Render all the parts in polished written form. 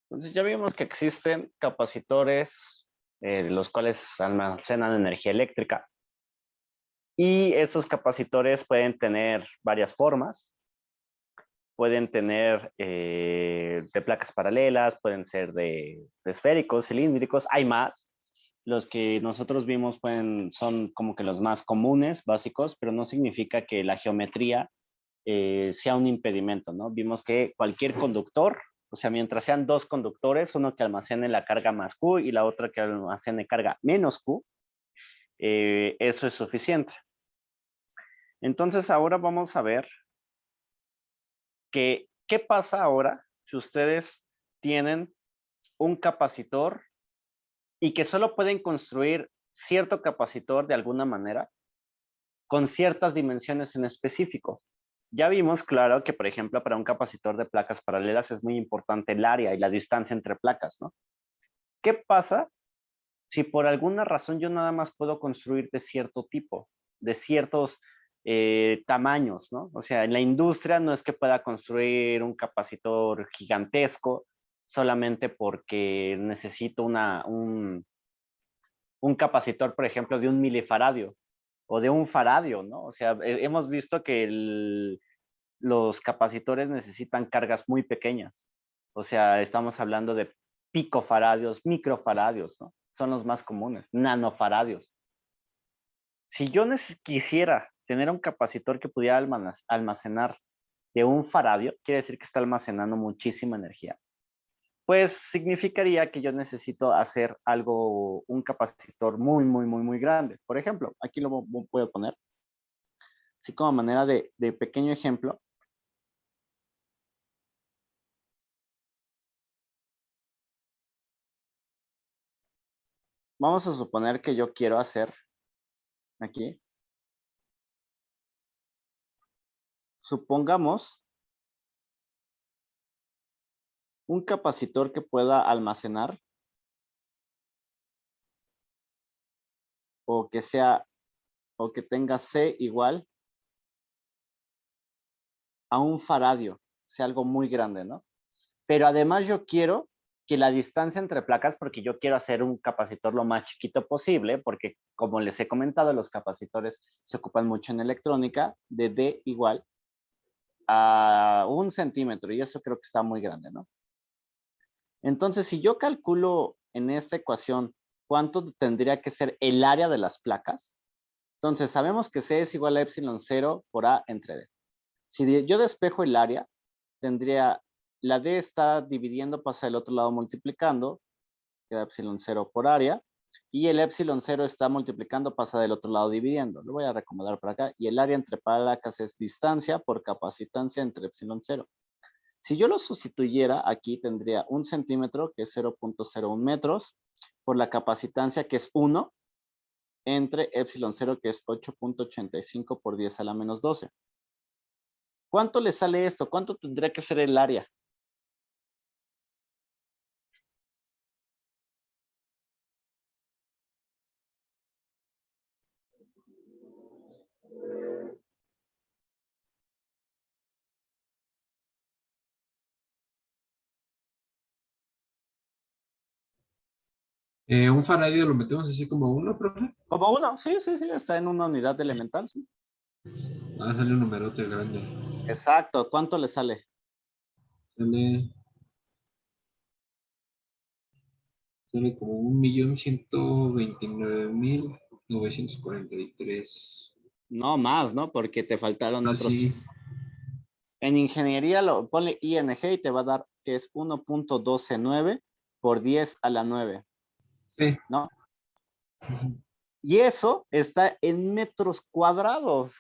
Entonces ya vimos que existen capacitores, los cuales almacenan energía eléctrica. Y estos capacitores pueden tener varias formas. Pueden tener de placas paralelas, pueden ser de esféricos, cilíndricos, hay más. Los que nosotros vimos son como que los más comunes, básicos, pero no significa que la geometría sea un impedimento, ¿no? Vimos que cualquier conductor, o sea, mientras sean dos conductores, uno que almacene la carga más Q y la otra que almacene carga menos Q, eso es suficiente. Entonces ahora vamos a ver qué pasa ahora si ustedes tienen un capacitor y que solo pueden construir cierto capacitor de alguna manera con ciertas dimensiones en específico. Ya vimos, claro, que por ejemplo para un capacitor de placas paralelas es muy importante el área y la distancia entre placas, ¿no? ¿Qué pasa si por alguna razón yo nada más puedo construir de cierto tipo, de ciertos tamaños, ¿no? O sea, en la industria no es que pueda construir un capacitor gigantesco solamente porque necesito un capacitor, por ejemplo, de 1 milifaradio o de 1 faradio, ¿no? O sea, hemos visto que los capacitores necesitan cargas muy pequeñas. O sea, estamos hablando de picofaradios, microfaradios, ¿no? Son los más comunes, nanofaradios. Si yo quisiera tener un capacitor que pudiera almacenar de 1 faradio, quiere decir que está almacenando muchísima energía. Pues significaría que yo necesito hacer un capacitor muy, muy, muy, muy grande. Por ejemplo, aquí lo puedo poner, así como manera de pequeño ejemplo. Vamos a suponer que yo quiero hacer aquí. Supongamos un capacitor que pueda almacenar o que tenga C igual a 1 faradio, sea algo muy grande, ¿no? Pero además yo quiero que la distancia entre placas, porque yo quiero hacer un capacitor lo más chiquito posible, porque como les he comentado, los capacitores se ocupan mucho en electrónica, de D igual a 1 centímetro, y eso creo que está muy grande, ¿no? Entonces, si yo calculo en esta ecuación cuánto tendría que ser el área de las placas, entonces sabemos que C es igual a epsilon 0 por A entre D. Si yo despejo el área, tendría la D está dividiendo, pasa del otro lado multiplicando, queda epsilon 0 por área, y el epsilon 0 está multiplicando, pasa del otro lado dividiendo. Lo voy a reacomodar para acá, y el área entre placas es distancia por capacitancia entre epsilon 0. Si yo lo sustituyera, aquí tendría 1 centímetro, que es 0.01 metros, por la capacitancia, que es 1, entre epsilon 0, que es 8.85 por 10 a la menos 12. ¿Cuánto le sale esto? ¿Cuánto tendría que ser el área? Un faradio lo metemos así como uno, profe. Como 1, sí, sí, sí, está en una unidad elemental, sí. Ah, sale un numerote grande. Exacto, ¿cuánto le sale? Sale, sale como 1.129.943. No más, ¿no? Porque te faltaron Ah, otros. sí. En ingeniería, ponle ING y te va a dar que es 1.129 por 10 a la 9, Sí. ¿no? Y eso está en metros cuadrados.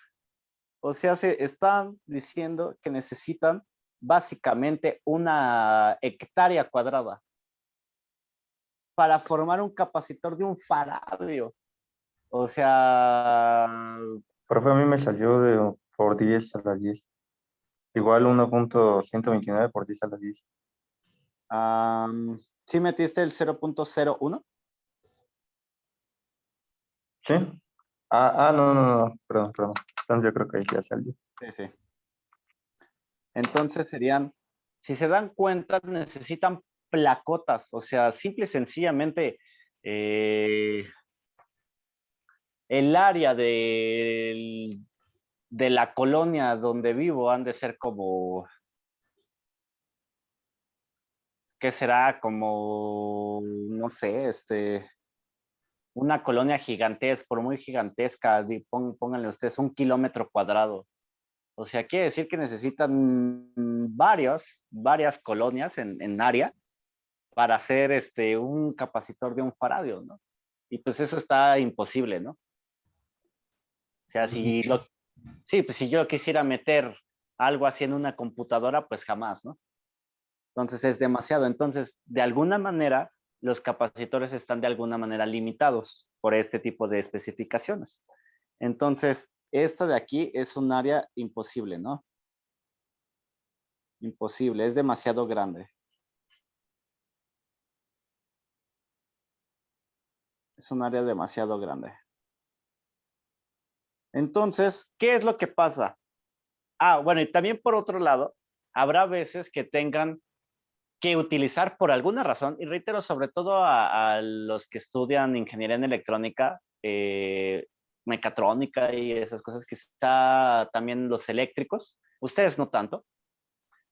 O sea, se están diciendo que necesitan básicamente 1 hectárea cuadrada para formar un capacitor de 1 faradio. O sea, Profe, a mí me salió por 10 a la 10. Igual 1.129 por 10 a la 10. ¿sí metiste el 0.01? ¿Sí? No, perdón. Entonces yo creo que ahí ya salió. Sí, sí. Entonces serían, si se dan cuenta, necesitan placotas, o sea, simple y sencillamente el área de la colonia donde vivo han de ser como, ¿qué será? Como, no sé, una colonia gigantesca, por muy gigantesca, pónganle ustedes 1 kilómetro cuadrado. O sea, quiere decir que necesitan varias colonias en área para hacer un capacitor de un faradio, ¿no? Y pues eso está imposible, ¿no? O sea, Mucho. sí, pues si yo quisiera meter algo así en una computadora, pues jamás, ¿no? Entonces es demasiado. Entonces, de alguna manera, los capacitores están de alguna manera limitados por este tipo de especificaciones. Entonces, esto de aquí es un área imposible, ¿no? Imposible, es demasiado grande. Es un área demasiado grande. Entonces, ¿qué es lo que pasa? Ah, bueno, y también por otro lado, habrá veces que tengan que utilizar por alguna razón, y reitero, sobre todo a los que estudian ingeniería en electrónica, mecatrónica y esas cosas, que está también los eléctricos, ustedes no tanto,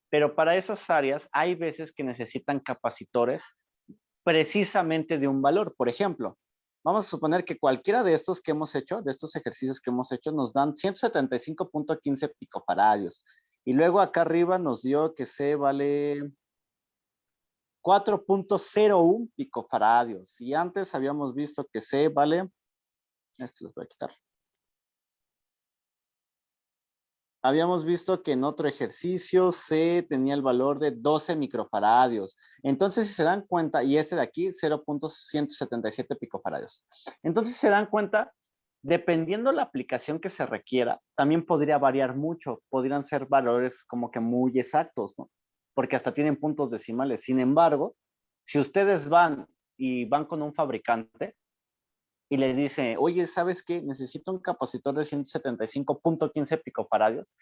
pero para esas áreas hay veces que necesitan capacitores precisamente de un valor. Por ejemplo, vamos a suponer que cualquiera de estos que hemos hecho, de estos ejercicios que hemos hecho, nos dan 175.15 picofaradios. Y luego acá arriba nos dio que C vale 4.01 picofaradios. Y antes habíamos visto que C vale, esto los voy a quitar. Habíamos visto que en otro ejercicio C tenía el valor de 12 microfaradios. Entonces, si se dan cuenta, y este de aquí, 0.177 picofaradios. Entonces, si se dan cuenta, dependiendo la aplicación que se requiera, también podría variar mucho. Podrían ser valores como que muy exactos, ¿no? Porque hasta tienen puntos decimales. Sin embargo, si ustedes van y van con un fabricante, y le dice, oye, ¿sabes qué? Necesito un capacitor de 175.15 picofaradios.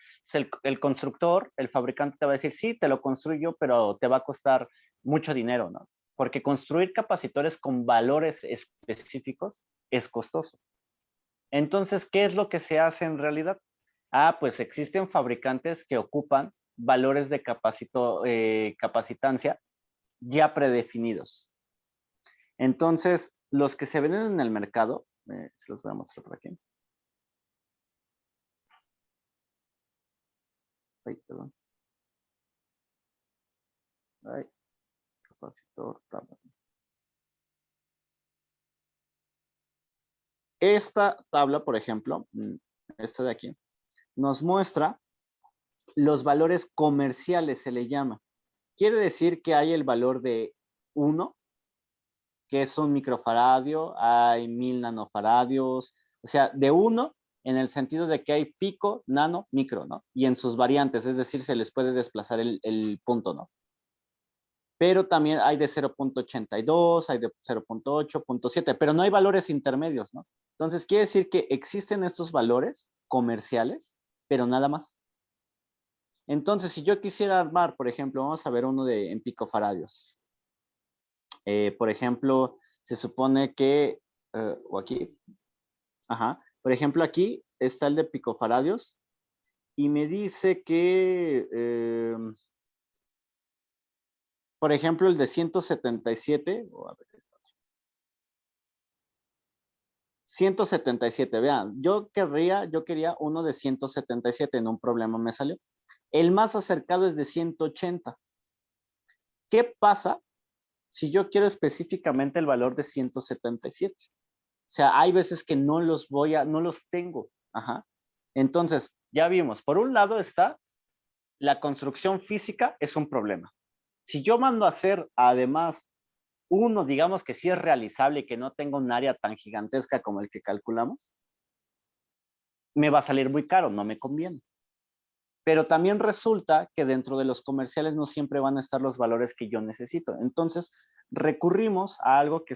El constructor, el fabricante te va a decir, sí, te lo construyo, pero te va a costar mucho dinero, ¿no? Porque construir capacitores con valores específicos es costoso. Entonces, ¿qué es lo que se hace en realidad? Ah, pues existen fabricantes que ocupan valores de capacitancia ya predefinidos. Entonces, los que se venden en el mercado, se los voy a mostrar por aquí. Ay, perdón. Ay, capacitor, tabla. Esta tabla, por ejemplo, esta de aquí, nos muestra los valores comerciales, se le llama. Quiere decir que hay el valor de 1, que es un microfaradio, hay 1000 nanofaradios, o sea, de 1 en el sentido de que hay pico, nano, micro, ¿no? Y en sus variantes, es decir, se les puede desplazar el punto, ¿no? Pero también hay de 0.82, hay de 0.8, 0.7, pero no hay valores intermedios, ¿no? Entonces, quiere decir que existen estos valores comerciales, pero nada más. Entonces, si yo quisiera armar, por ejemplo, vamos a ver uno en picofaradios. Por ejemplo, se supone que, o aquí, ajá, por ejemplo, aquí está el de picofaradios y me dice que, por ejemplo, el de 177, a ver, 177, vean, yo quería uno de 177, en un problema me salió. El más acercado es de 180. ¿Qué pasa si yo quiero específicamente el valor de 177? O sea, hay veces que no los tengo. Ajá. Entonces, ya vimos, por un lado está la construcción física es un problema. Si yo mando a hacer además uno, digamos que sí es realizable y que no tenga un área tan gigantesca como el que calculamos, me va a salir muy caro, no me conviene. Pero también resulta que dentro de los comerciales no siempre van a estar los valores que yo necesito. Entonces, recurrimos a algo que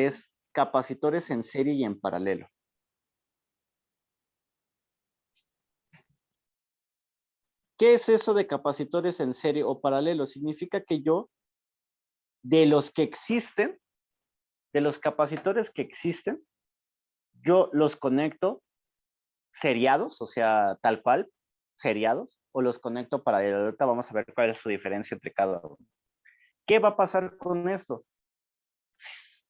es capacitores en serie y en paralelo. ¿Qué es eso de capacitores en serie o paralelo? Significa que yo de los que existen, de los capacitores que existen, yo los conecto seriados, o sea, tal cual, seriados, o los conecto paralelos. Ahorita vamos a ver cuál es su diferencia entre cada uno. ¿Qué va a pasar con esto?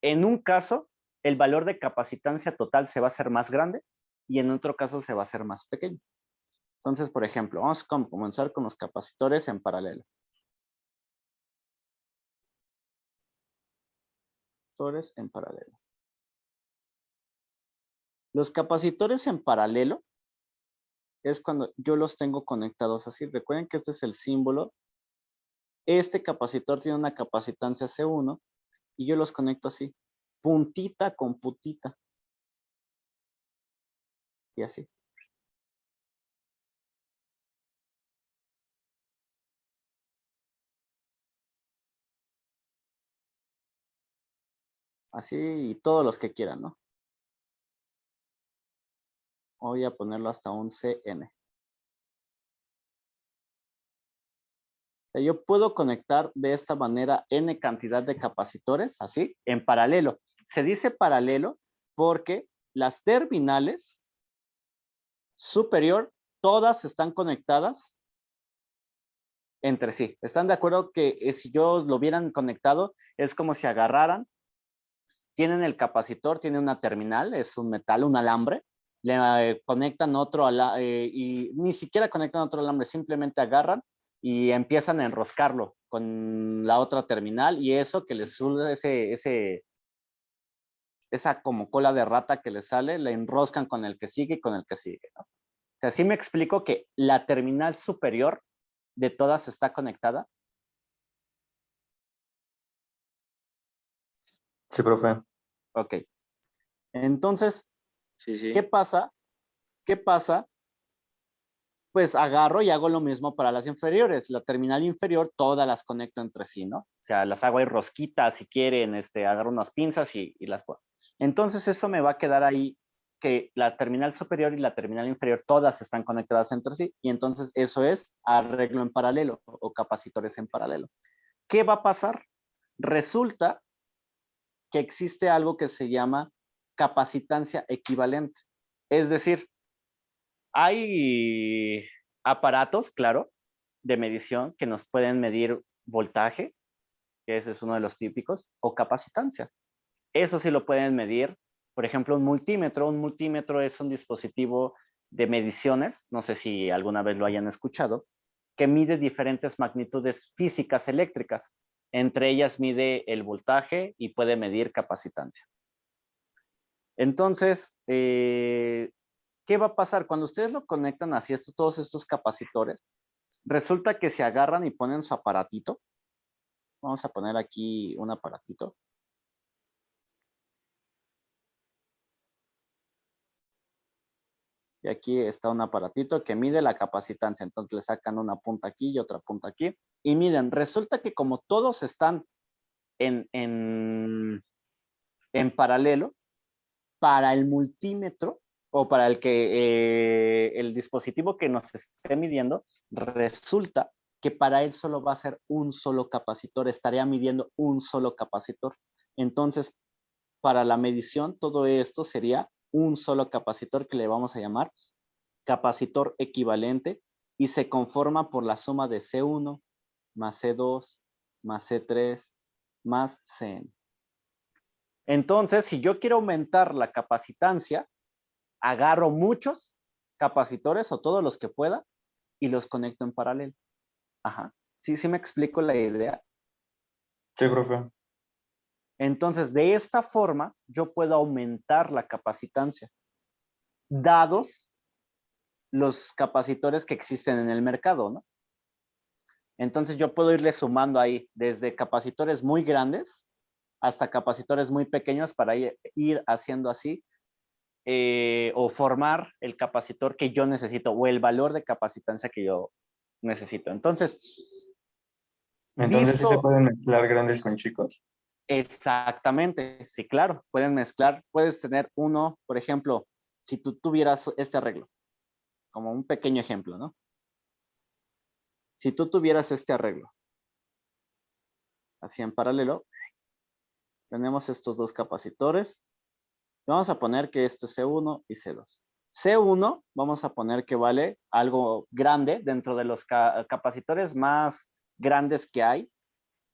En un caso, el valor de capacitancia total se va a hacer más grande y en otro caso se va a hacer más pequeño. Entonces, por ejemplo, vamos a comenzar con los capacitores en paralelo. Capacitores en paralelo. Los capacitores en paralelo es cuando yo los tengo conectados así. Recuerden que este es el símbolo. Este capacitor tiene una capacitancia C1 y yo los conecto así. Puntita con puntita. Y así. Así y todos los que quieran, ¿no? Voy a ponerlo hasta un CN. Yo puedo conectar de esta manera N cantidad de capacitores, así, en paralelo. Se dice paralelo porque las terminales superior, todas están conectadas entre sí. ¿Están de acuerdo que si yo lo hubieran conectado, es como si agarraran, tienen el capacitor, tiene una terminal, es un metal, un alambre, le conectan otro y ni siquiera conectan otro alambre, simplemente agarran y empiezan a enroscarlo con la otra terminal y eso que les sube esa como cola de rata que les sale, la enroscan con el que sigue y con el que sigue, ¿no? O sea, sí me explico que la terminal superior de todas está conectada. Sí, profe. Ok. Entonces, Sí, sí. ¿qué pasa? ¿Qué pasa? Pues agarro y hago lo mismo para las inferiores. La terminal inferior, todas las conecto entre sí, ¿no? O sea, las hago ahí rosquitas si quieren, agarro unas pinzas y las pongo. Entonces, eso me va a quedar ahí que la terminal superior y la terminal inferior todas están conectadas entre sí. Y entonces eso es arreglo en paralelo o capacitores en paralelo. ¿Qué va a pasar? Resulta que existe algo que se llama capacitancia equivalente. Es decir, hay aparatos, claro, de medición que nos pueden medir voltaje, que ese es uno de los típicos, o capacitancia. Eso sí lo pueden medir. Por ejemplo, un multímetro. Un multímetro es un dispositivo de mediciones, no sé si alguna vez lo hayan escuchado, que mide diferentes magnitudes físicas eléctricas. Entre ellas mide el voltaje y puede medir capacitancia. Entonces, ¿qué va a pasar? Cuando ustedes lo conectan así, todos estos capacitores, resulta que se agarran y ponen su aparatito. Vamos a poner aquí un aparatito. Y aquí está un aparatito que mide la capacitancia. Entonces le sacan una punta aquí y otra punta aquí. Y miden, resulta que como todos están en paralelo, para el multímetro o para el dispositivo que nos esté midiendo, resulta que para él solo va a ser un solo capacitor, estaría midiendo un solo capacitor. Entonces, para la medición, todo esto sería un solo capacitor que le vamos a llamar capacitor equivalente y se conforma por la suma de C1 más C2 más C3 más Cn. Entonces, si yo quiero aumentar la capacitancia, agarro muchos capacitores o todos los que pueda y los conecto en paralelo. Ajá. Sí, sí me explico la idea. Sí, profe. Entonces, de esta forma, yo puedo aumentar la capacitancia, dados los capacitores que existen en el mercado, ¿no? Entonces, yo puedo irle sumando ahí desde capacitores muy grandes hasta capacitores muy pequeños para ir haciendo así o formar el capacitor que yo necesito o el valor de capacitancia que yo necesito. Entonces, Entonces sí se visto pueden mezclar grandes con chicos. exactamente, sí, claro, pueden mezclar, puedes tener uno, por ejemplo, si tú tuvieras este arreglo, como un pequeño ejemplo, ¿no? Si tú tuvieras este arreglo así en paralelo. Tenemos estos dos capacitores. Vamos a poner que esto es C1 y C2. C1 vamos a poner que vale algo grande dentro de los capacitores más grandes que hay.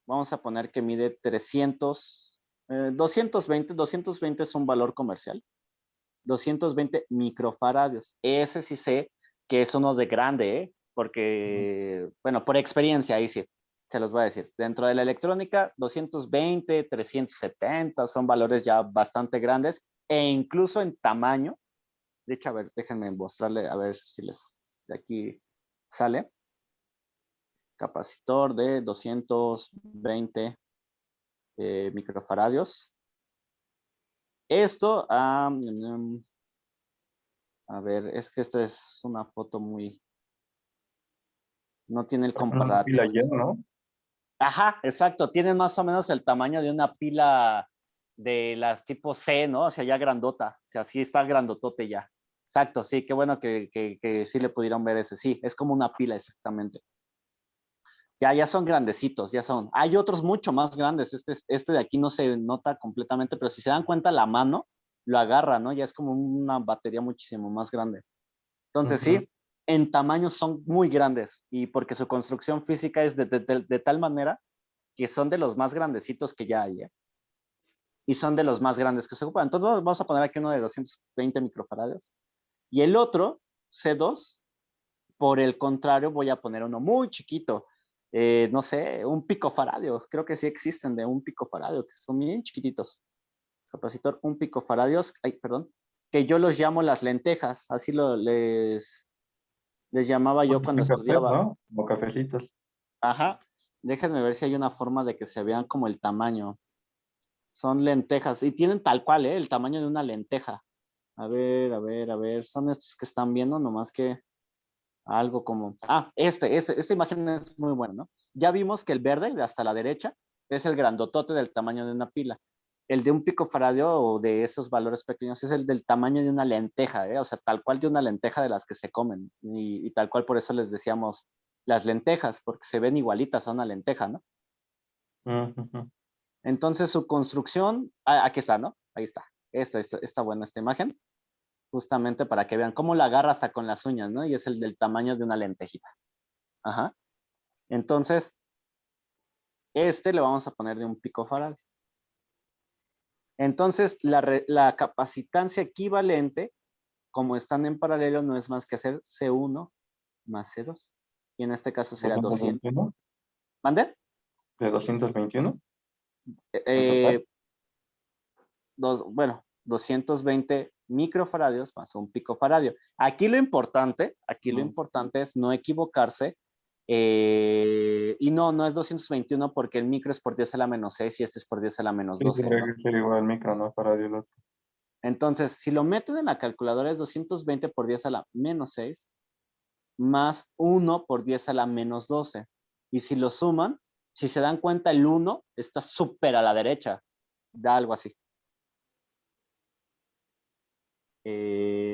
Vamos a poner que mide 220 es un valor comercial. 220 microfaradios. Ese sí sé que es uno de grande, porque, bueno, por experiencia ahí sí, se los voy a decir. Dentro de la electrónica, 220, 370 son valores ya bastante grandes e incluso en tamaño. De hecho, a ver, déjenme mostrarle, a ver si si aquí sale. Capacitor de 220 microfaradios. Esto, a ver, es que esta es una foto muy... No tiene el Una pila comparativo. ya, ¿no? Ajá, exacto. Tiene más o menos el tamaño de una pila de las tipo C, ¿no? O sea, ya grandota. O sea, sí está grandotote ya. Exacto, sí, qué bueno que sí le pudieron ver ese. Sí, es como una pila exactamente. Ya son grandecitos, ya son. Hay otros mucho más grandes. Este de aquí no se nota completamente, pero si se dan cuenta, la mano lo agarra, ¿no? Ya es como una batería muchísimo más grande. Entonces, sí, en tamaño son muy grandes y porque su construcción física es de tal manera que son de los más grandecitos que ya hay, ¿eh? Y son de los más grandes que se ocupan. Entonces, vamos a poner aquí uno de 220 microfaradios y el otro, C2, por el contrario, voy a poner uno muy chiquito. No sé, un picofaradio. Creo que sí existen de un picofaradio, que son bien chiquititos. Capacitor, un picofaradios, ay, perdón, que yo los llamo las lentejas. Así les llamaba yo cuando Café, estudiaba. ¿no? Como cafecitos. Ajá. Déjenme ver si hay una forma de que se vean como el tamaño. Son lentejas y tienen tal cual, ¿eh? El tamaño de una lenteja. A ver, a ver, a ver. Son estos que están viendo, nomás que algo como... Ah, esta imagen es muy buena, ¿no? Ya vimos que el verde de hasta la derecha es el grandotote del tamaño de una pila. El de un picofaradio o de esos valores pequeños es el del tamaño de una lenteja, ¿eh? O sea, tal cual de una lenteja de las que se comen. Y tal cual por eso les decíamos las lentejas, porque se ven igualitas a una lenteja, ¿no? Ujú. Entonces su construcción, aquí está, ¿no? Ahí está. Está buena esta imagen, justamente para que vean cómo la agarra hasta con las uñas, ¿no? Y es el del tamaño de una lentejita. Ajá. Entonces, le vamos a poner de un picofaradio. Entonces, la capacitancia equivalente, como están en paralelo, no es más que hacer C1 más C2. Y en este caso sería 200. 221, ¿Mande? de 221 en total. Eh, bueno, 220 microfaradios más un picofaradio. Aquí lo importante es no equivocarse. Y no es 221 porque el micro es por 10 a la menos 6 y este es por 10 a la menos Sí, 12, tendría ¿no? que ser igual el micro, ¿no? Para el otro. Entonces, si lo meten en la calculadora es 220 por 10 a la menos 6 más 1 por 10 a la menos 12. Y si lo suman, si se dan cuenta, el 1 está súper a la derecha. Da algo así.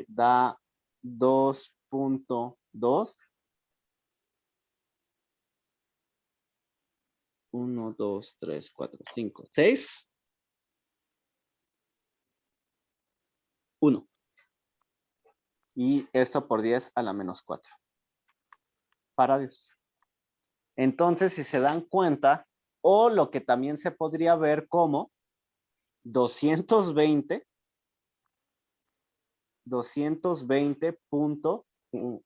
Da 2.2. 1, 2, 3, 4, 5, 6. 1. Y esto por 10 a la menos 4. Faradios. Entonces, si se dan cuenta, o lo que también se podría ver como 220 punto 1,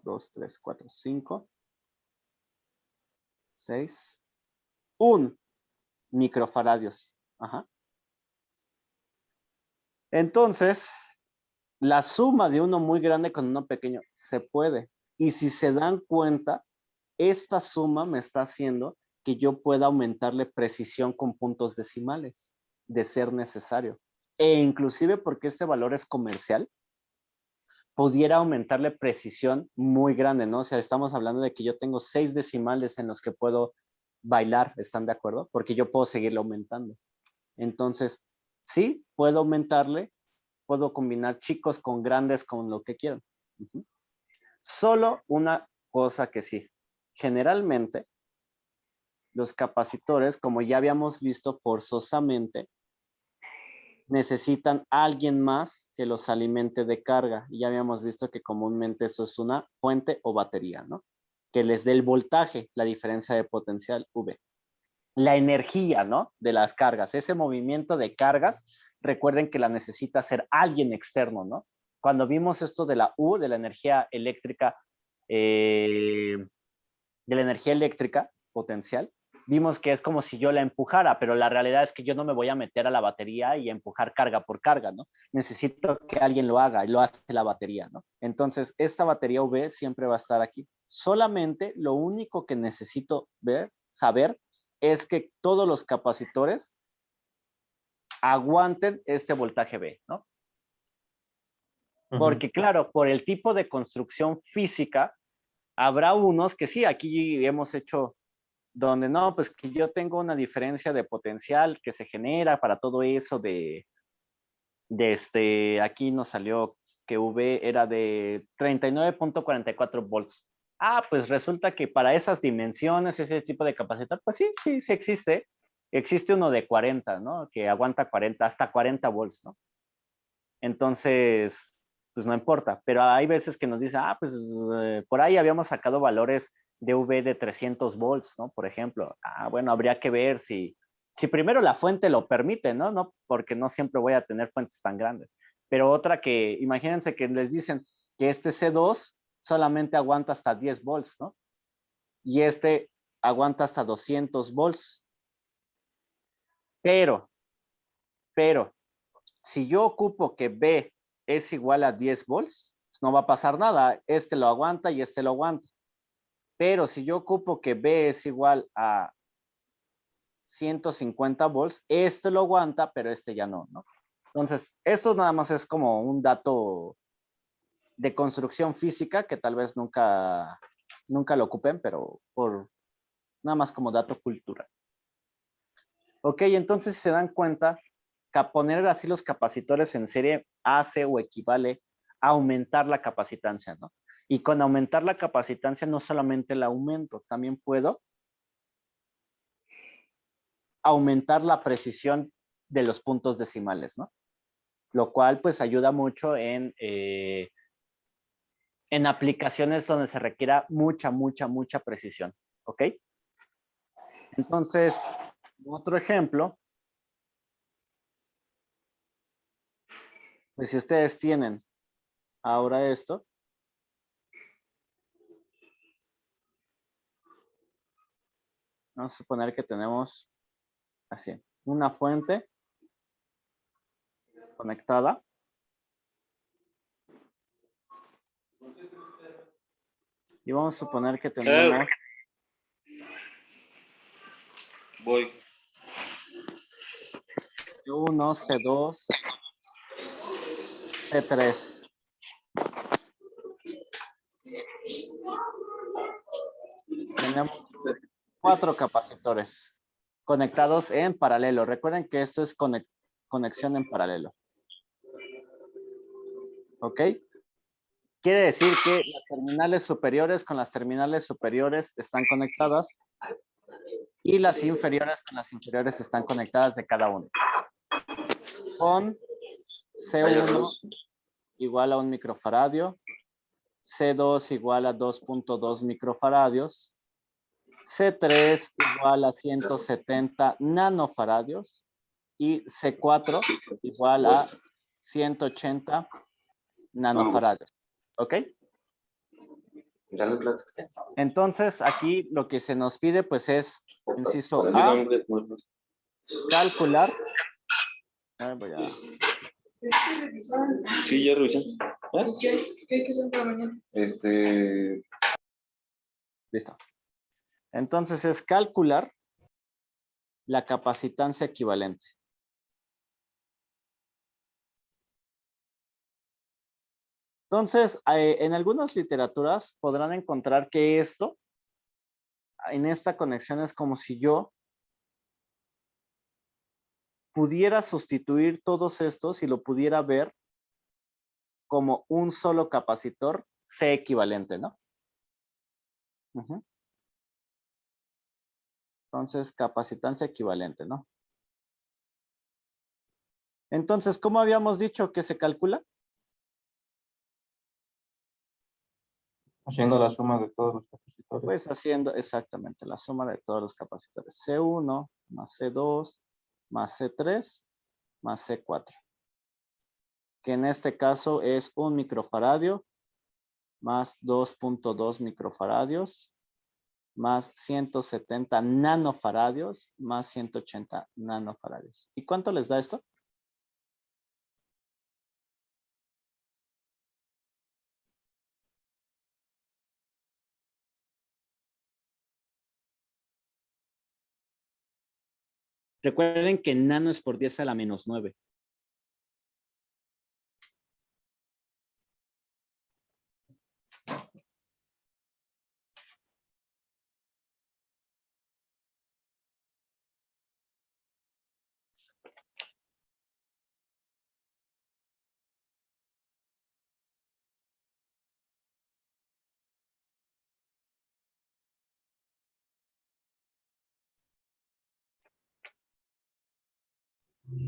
2, 3, 4, 5, 6, 1 microfaradios. Ajá. Entonces, la suma de uno muy grande con uno pequeño se puede. Y si se dan cuenta, esta suma me está haciendo que yo pueda aumentarle precisión con puntos decimales, de ser necesario. E inclusive porque este valor es comercial, pudiera aumentarle precisión muy grande, ¿no? O sea, estamos hablando de que yo tengo 6 decimales en los que puedo bailar, ¿están de acuerdo? Porque yo puedo seguirlo aumentando. Entonces, sí, puedo aumentarle, puedo combinar chicos con grandes con lo que quieran. Solo una cosa que sí, generalmente los capacitores, como ya habíamos visto, forzosamente necesitan a alguien más que los alimente de carga. Y ya habíamos visto que comúnmente eso es una fuente o batería, ¿no? Que les dé el voltaje, la diferencia de potencial V. La energía, ¿no? De las cargas, ese movimiento de cargas, recuerden que la necesita hacer alguien externo, ¿no? Cuando vimos esto de la U, de la energía eléctrica potencial, vimos que es como si yo la empujara, pero la realidad es que yo no me voy a meter a la batería y empujar carga por carga, ¿no? Necesito que alguien lo haga y lo hace la batería, ¿no? Entonces, esta batería V siempre va a estar aquí. Solamente lo único que necesito saber, es que todos los capacitores aguanten este voltaje V, ¿no? Porque claro, por el tipo de construcción física, habrá unos que sí, aquí hemos hecho donde no, pues que yo tengo una diferencia de potencial que se genera para todo eso aquí nos salió que V era de 39.44 volts. Ah, pues resulta que para esas dimensiones, ese tipo de capacitor, pues sí existe. Existe uno de 40, ¿no? Que aguanta 40, hasta 40 volts, ¿no? Entonces, pues no importa. Pero hay veces que nos dicen, pues por ahí habíamos sacado valores de V de 300 volts, ¿no? Por ejemplo. Bueno, habría que ver si primero la fuente lo permite, ¿no? No, porque no siempre voy a tener fuentes tan grandes. Pero otra que, imagínense que les dicen que este C2 solamente aguanta hasta 10 volts, ¿no? Y este aguanta hasta 200 volts. Pero, si yo ocupo que B es igual a 10 volts, pues no va a pasar nada. Este lo aguanta y este lo aguanta. Pero si yo ocupo que B es igual a 150 volts, este lo aguanta, pero este ya no, ¿no? Entonces, esto nada más es como un dato de construcción física que tal vez nunca lo ocupen, pero nada más como dato cultural. Ok, entonces si se dan cuenta, poner así los capacitores en serie hace o equivale a aumentar la capacitancia, ¿no? Y con aumentar la capacitancia no solamente la aumento, también puedo aumentar la precisión de los puntos decimales, ¿no? Lo cual pues ayuda mucho en aplicaciones donde se requiera mucha precisión, ¿ok? Entonces, otro ejemplo, pues si ustedes tienen ahora esto, vamos a suponer que tenemos así, una fuente conectada. Y vamos a suponer que tenemos... Voy. C1, C2, C3. Tenemos 4 capacitores conectados en paralelo. Recuerden que esto es conexión en paralelo. ¿Ok? Quiere decir que las terminales superiores con las terminales superiores están conectadas y las inferiores con las inferiores están conectadas de cada uno. Con C1 igual a 1 microfaradio, C2 igual a 2.2 microfaradios, C3 igual a 170 nanofaradios y C4 igual a 180 nanofaradios. ¿Ok? Entonces, aquí lo que se nos pide, pues, es, inciso A, calcular. Voy a... Sí, ya revisé. ¿Qué hay que hacer para mañana? Listo. Entonces, es calcular la capacitancia equivalente. Entonces, en algunas literaturas podrán encontrar que esto, en esta conexión, es como si yo pudiera sustituir todos estos y lo pudiera ver como un solo capacitor C equivalente, ¿no? Entonces, capacitancia equivalente, ¿no? Entonces, ¿cómo habíamos dicho que se calcula? Haciendo la suma de todos los capacitores. Pues haciendo exactamente la suma de todos los capacitores. C1 más C2 más C3 más C4. Que en este caso es 1 microfaradio más 2.2 microfaradios más 170 nanofaradios más 180 nanofaradios. ¿Y cuánto les da esto? Recuerden que nano es por 10 a la menos 9.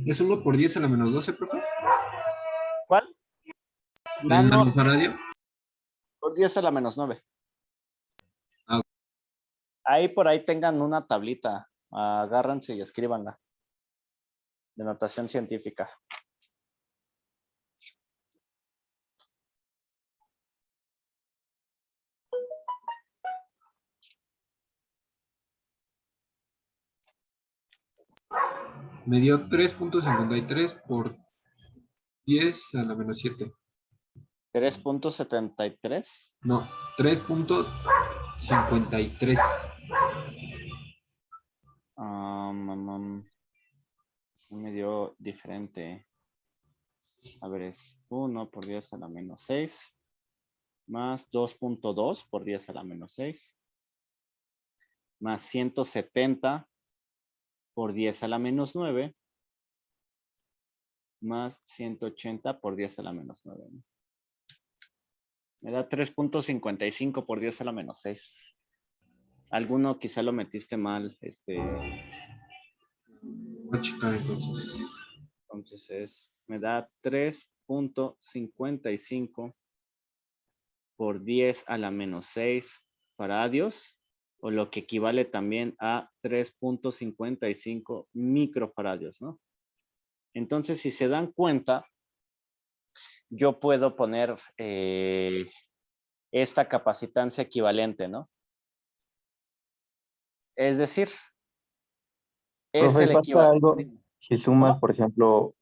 ¿Es 1 por 10 a la menos 12, profe? ¿Cuál? ¿El Nano nanofaradio? por 10 a la menos 9. Ah, ok. Ahí por ahí tengan una tablita. Agárrense y escríbanla. De notación científica. Me dio 3.53 por 10 a la menos 7. 3.73. No, 3.53. Me dio diferente. A ver, es 1 por 10 a la menos 6. Más 2.2 por 10 a la menos 6. Más 170 por 10 a la menos 9. Más 180 por 10 a la menos 9. Me da 3.55 por 10 a la menos 6. Alguno quizá lo metiste mal. Voy a checar entonces. Entonces me da 3.55 por 10 a la menos 6 faradios, o lo que equivale también a 3.55 microfaradios, ¿no? Entonces, si se dan cuenta, yo puedo poner esta capacitancia equivalente, ¿no? Es decir, es Profe, el ¿pasa equivalente. algo si sumas, por ejemplo,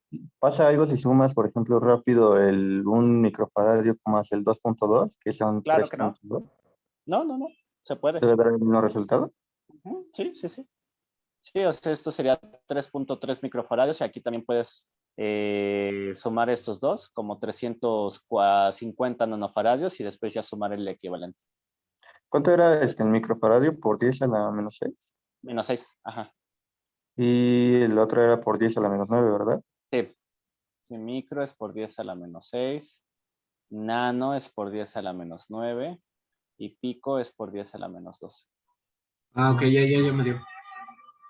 rápido el 1 microfaradio más el 2.2, que son Claro que no. 3.2? No, se puede. ¿Debe dar el mismo resultado? Sí. Sí, o sea, esto sería 3.3 microfaradios y aquí también puedes sumar estos dos como 350 nanofaradios y después ya sumar el equivalente. ¿Cuánto era el microfaradio por 10 a la menos 6? Menos 6, ajá. Y el otro era por 10 a la menos 9, ¿verdad? Sí. Sí, micro es por 10 a la menos 6, nano es por 10 a la menos 9 y pico es por 10 a la menos 12. Ah, ok, ya me dio.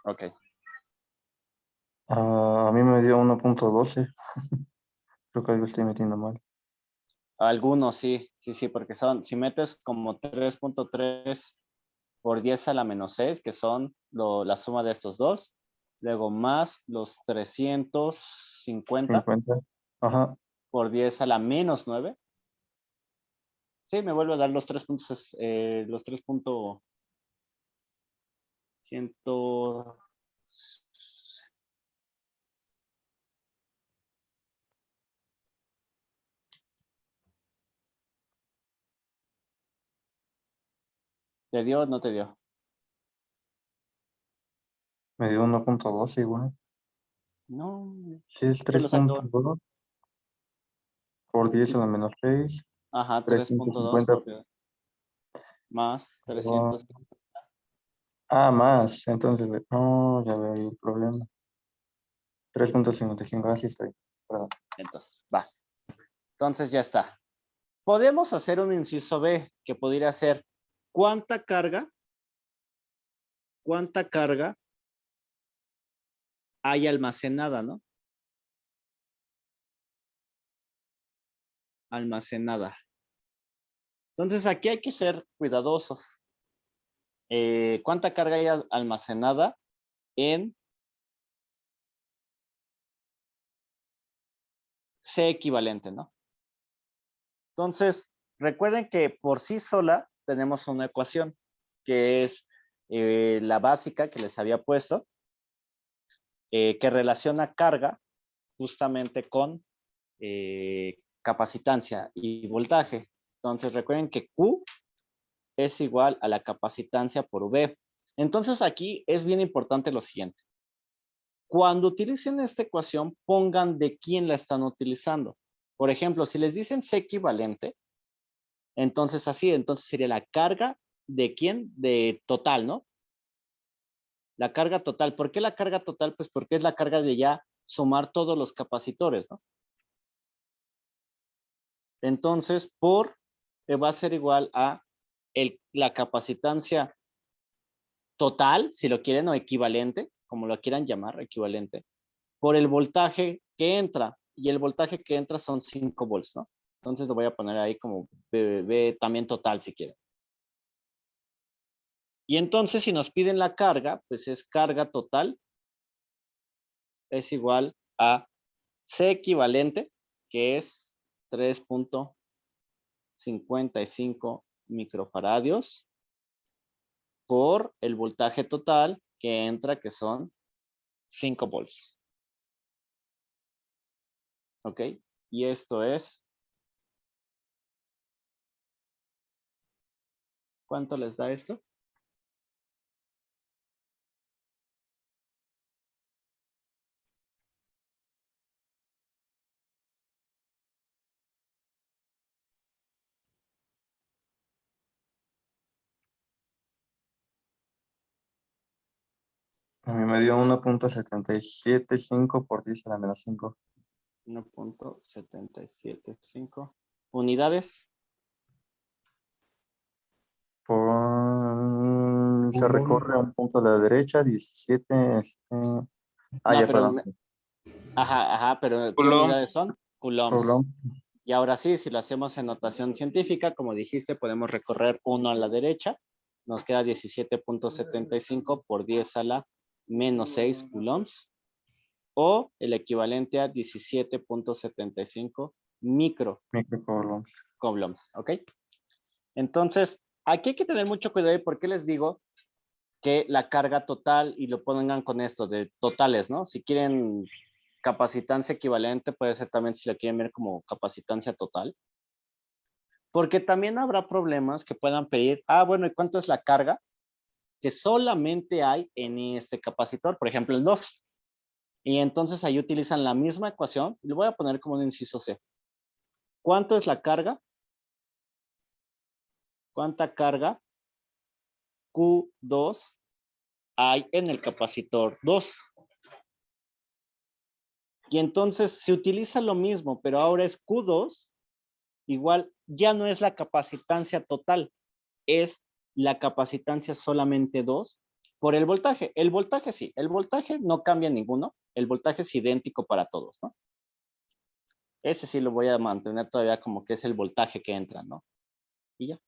Ok. A mí me dio 1.12. Creo que algo estoy metiendo mal. Algunos sí, porque son, si metes como 3.3 por 10 a la menos 6, que son la suma de estos dos, luego más los 350 50. Ajá. por 10 a la menos 9. Sí, me vuelve a dar los 3 puntos, los 3 puntos, 100. ¿Te dio o no te dio? Me dio 1.12 igual. No, Sí, es yo lo saco. 3.2 por 10 a la menos 6. Ajá, 3.2 3.50. porque más 300. Más. Entonces, no, ya veo el problema. 3.55. Así estoy. Perdón. Entonces, va. Entonces ya está. Podemos hacer un inciso B que podría ser ¿cuánta carga cuánta carga hay almacenada, ¿no? Almacenada. Entonces aquí hay que ser cuidadosos. ¿Cuánta carga hay almacenada en C equivalente, ¿no? Entonces, recuerden que por sí sola tenemos una ecuación que es la básica que les había puesto, que relaciona carga justamente con capacitancia y voltaje. Entonces, recuerden que Q es igual a la capacitancia por V. Entonces, aquí es bien importante lo siguiente. Cuando utilicen esta ecuación, pongan de quién la están utilizando. Por ejemplo, si les dicen C equivalente, entonces entonces sería la carga de quién, de total, ¿no? La carga total. ¿Por qué la carga total? Pues porque es la carga de ya sumar todos los capacitores, ¿no? Entonces, va a ser igual a la capacitancia total, si lo quieren, o equivalente, como lo quieran llamar, equivalente, por el voltaje que entra. Y el voltaje que entra son 5 volts, ¿no? Entonces lo voy a poner ahí como B también total, si quieren. Y entonces, si nos piden la carga, pues es carga total, es igual a C equivalente, que es 3.55 microfaradios, por el voltaje total que entra, que son 5 volts. ¿Ok? Y esto es... ¿Cuánto les da esto? A mí me dio 1.775 por 10 a la menos 5. 1.775 unidades. Se recorre un punto a la derecha, 17. No, Ya, pero... perdón. Ajá, pero ¿qué Coulomb. unidades son? Coulombs. Coulomb. Y ahora sí, si lo hacemos en notación científica, como dijiste, podemos recorrer 1 a la derecha. Nos queda 17.75 por 10 a la menos 6 coulombs. O el equivalente a 17.75 Microcoulombs. coulombs. ¿Ok? Entonces, aquí hay que tener mucho cuidado. ¿Y por qué les digo que la carga total, y lo pongan con esto de totales, ¿no? Si quieren capacitancia equivalente, puede ser también si la quieren ver como capacitancia total. Porque también habrá problemas que puedan pedir, bueno, ¿y cuánto es la carga que solamente hay en este capacitor? Por ejemplo, el 2. Y entonces ahí utilizan la misma ecuación, y lo voy a poner como un inciso C. ¿Cuánto es la carga? ¿Cuánta carga Q2 hay en el capacitor 2? Y entonces se utiliza lo mismo, pero ahora es Q2, igual ya no es la capacitancia total, es la capacitancia solamente 2 por el voltaje. El voltaje sí, el voltaje no cambia ninguno, el voltaje es idéntico para todos, ¿no? Ese sí lo voy a mantener todavía como que es el voltaje que entra, ¿no? Y ya.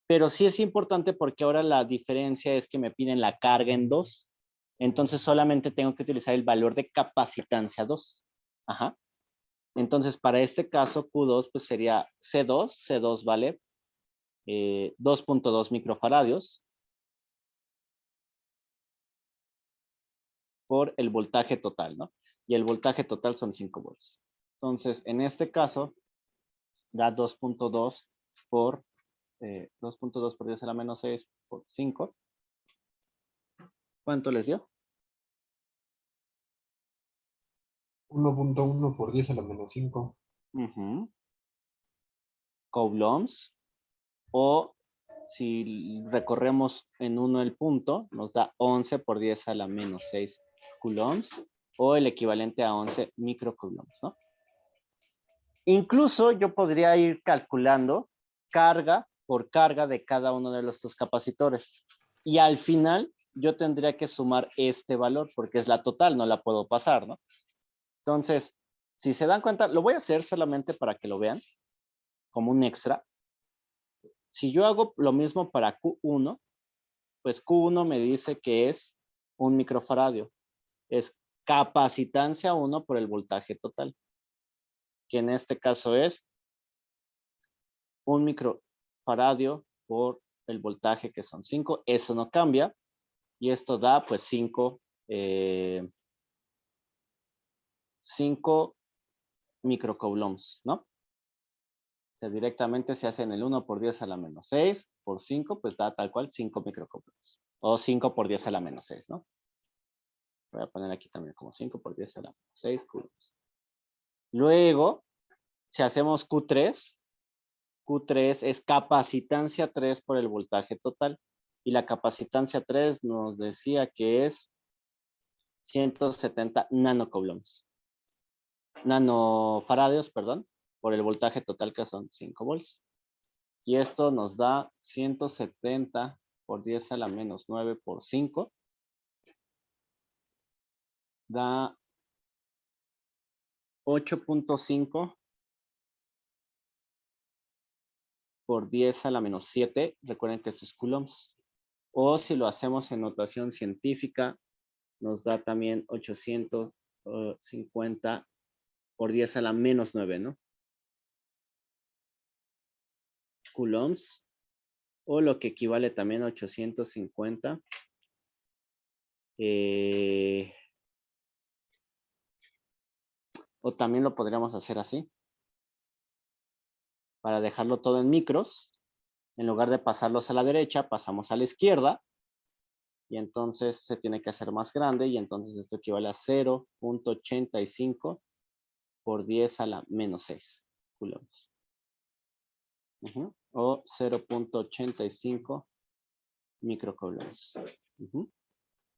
Pero sí es importante porque ahora la diferencia es que me piden la carga en 2. Entonces solamente tengo que utilizar el valor de capacitancia 2. Ajá. Entonces para este caso Q2 pues sería C2. C2 vale 2.2 microfaradios por el voltaje total, ¿no? Y el voltaje total son 5 volts. Entonces en este caso da 2.2 por 2.2 por 10 a la menos 6 por 5. ¿Cuánto les dio? 1.1 por 10 a la menos 5. Coulombs. O si recorremos en 1 el punto, nos da 11 por 10 a la menos 6 coulombs, o el equivalente a 11 microcoulombs, ¿no? Incluso yo podría ir calculando carga por carga de cada uno de los dos capacitores. Y al final yo tendría que sumar este valor porque es la total, no la puedo pasar, ¿no? Entonces, si se dan cuenta, lo voy a hacer solamente para que lo vean como un extra. Si yo hago lo mismo para Q1, pues Q1 me dice que es 1 microfaradio. Es capacitancia 1 por el voltaje total, que en este caso es 1 microfaradio por el voltaje, que son 5. Eso no cambia. Y esto da pues 5 microcoulombs, ¿no? O sea, directamente se hacen el 1 por 10 a la menos 6 por 5, pues da tal cual 5 microcoulombs. O 5 por 10 a la menos 6, ¿no? Voy a poner aquí también como 5 por 10 a la menos 6 coulombs. Luego, si hacemos Q3, Q3 es capacitancia 3 por el voltaje total. Y la capacitancia 3 nos decía que es 170 nanocoulombs. Nanofaradios, perdón, por el voltaje total, que son 5 volts. Y esto nos da 170 por 10 a la menos 9 por 5. Da 8.5 por 10 a la menos 7. Recuerden que esto es coulombs. O si lo hacemos en notación científica, nos da también 850 por 10 a la menos 9, ¿no? Coulombs. O lo que equivale también a 850. O también lo podríamos hacer así. Para dejarlo todo en micros. En lugar de pasarlos a la derecha, pasamos a la izquierda. Y entonces se tiene que hacer más grande. Y entonces esto equivale a 0.85 por 10 a la menos 6 coulombs. O 0.85 microcoulombs.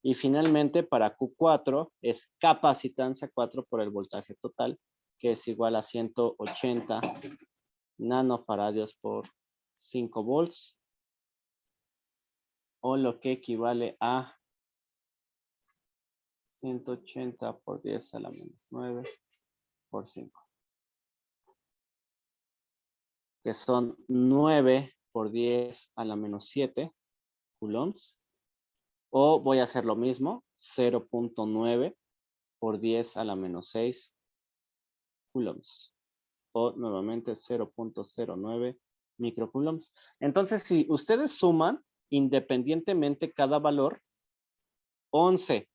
Y finalmente para Q4 es capacitancia 4 por el voltaje total, que es igual a 180 nanofaradios por 5 volts. O lo que equivale a 180 por 10 a la menos 9 por 5. Que son 9 por 10 a la menos 7 coulombs. O voy a hacer lo mismo, 0.9 por 10 a la menos 6 coulombs. O nuevamente 0.09 microcoulombs. Entonces, si ustedes suman independientemente cada valor, 11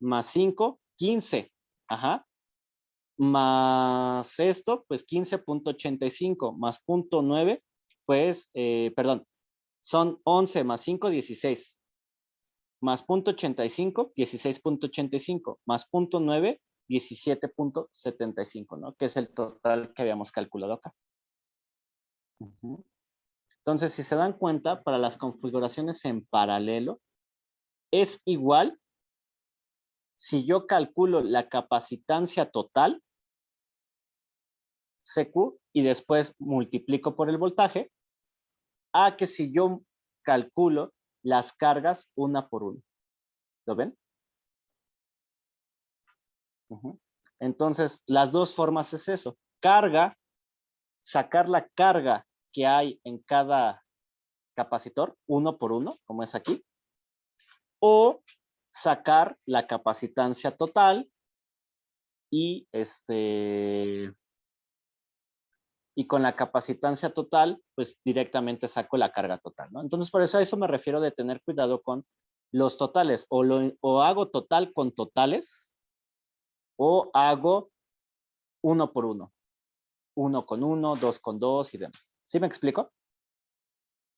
más 5, 15. Ajá. Más esto, pues 15.85 más 0.9, pues, perdón, son 11 más 5, 16. Más 0.85, 16.85. Más 0.9, 17.75, ¿no? Que es el total que habíamos calculado acá. Entonces, si se dan cuenta, para las configuraciones en paralelo, es igual si yo calculo la capacitancia total, CQ, y después multiplico por el voltaje, a que si yo calculo las cargas una por una. ¿Lo ven? Entonces, las dos formas es eso. Carga, sacar la carga que hay en cada capacitor, uno por uno, como es aquí. O sacar la capacitancia total y y con la capacitancia total, pues directamente saco la carga total, ¿no? Entonces, por eso a eso me refiero de tener cuidado con los totales. O hago total con totales, o hago uno por uno. 1 con 1, 2 con 2 y demás. ¿Sí me explico?